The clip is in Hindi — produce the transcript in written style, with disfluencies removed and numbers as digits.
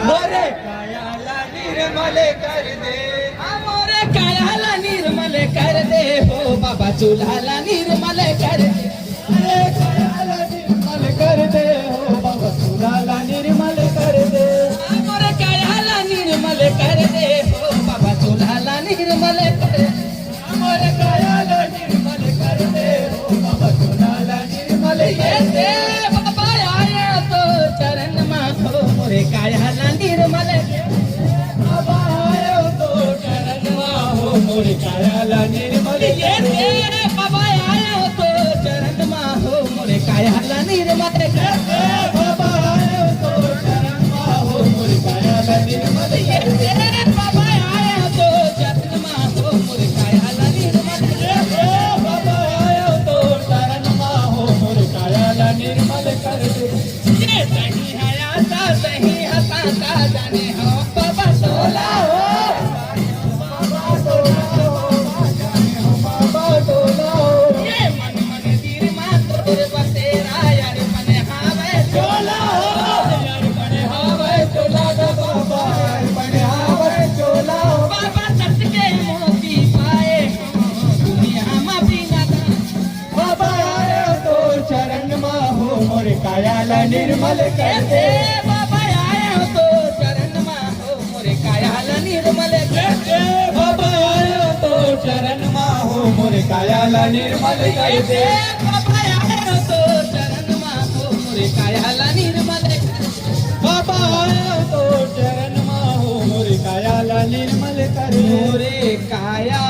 मोरे कायाला निर्मल कर दे, मोरे कायाला निर्मल कर दे, हो बाबा चुलाला निर्मल कर दे, अरे कायाला निर्मल कर दे, हो बाबा चुलाला निर्मल कर दे, मोरे कायाला निर्मल कर दे, हो बाबा चुलाला निर्मल कर दे, मोरे कायाला निर्मल कर दे, हो बाबा चुलाला निर्मल कर दे, बाबा आया तो चरण मा हो मोरे कायाला निर्मल बाबा आया तो चरण मा हो मोरे कायाला निर्मल बाबा आया तो चरण मा हो मोरे कायाला निर्मल बाबा आया तो चरण मा हो मोरे कायाला निर्मल बाबा आया तो चरण मा हो मोरे कायाला निर्मल बाबा आया तो चरण मा हो मोरे कायाला निर्मल कर दे, ये सही हयाता सही हता का जाने हो बाबा तोला हो बाबा तोला हो जाने हो बाबा तोला हो, ये मन मन तीर मात्र बसेरा यार मन हावे चोला हो यार मन हावे चोला ग बाबा यार मन हावे चोला हो, बाबा सच के मोती पाए दुनिया में बिना बाबा आया तो चरण मा हो मोरे कायाला निर्मल कर दे, बाबा आया तो चरण मा हो मोरे कायाला निर्मल कर दे, बाबा आया तो चरण मा हो मोरे कायाला निर्मल कर दे, बाबा आया तो चरण मा हो मोरे कायाला निर्मल बाबा आया तो चरण मा हो मोरे कायाला निर्मल कर मोरे काया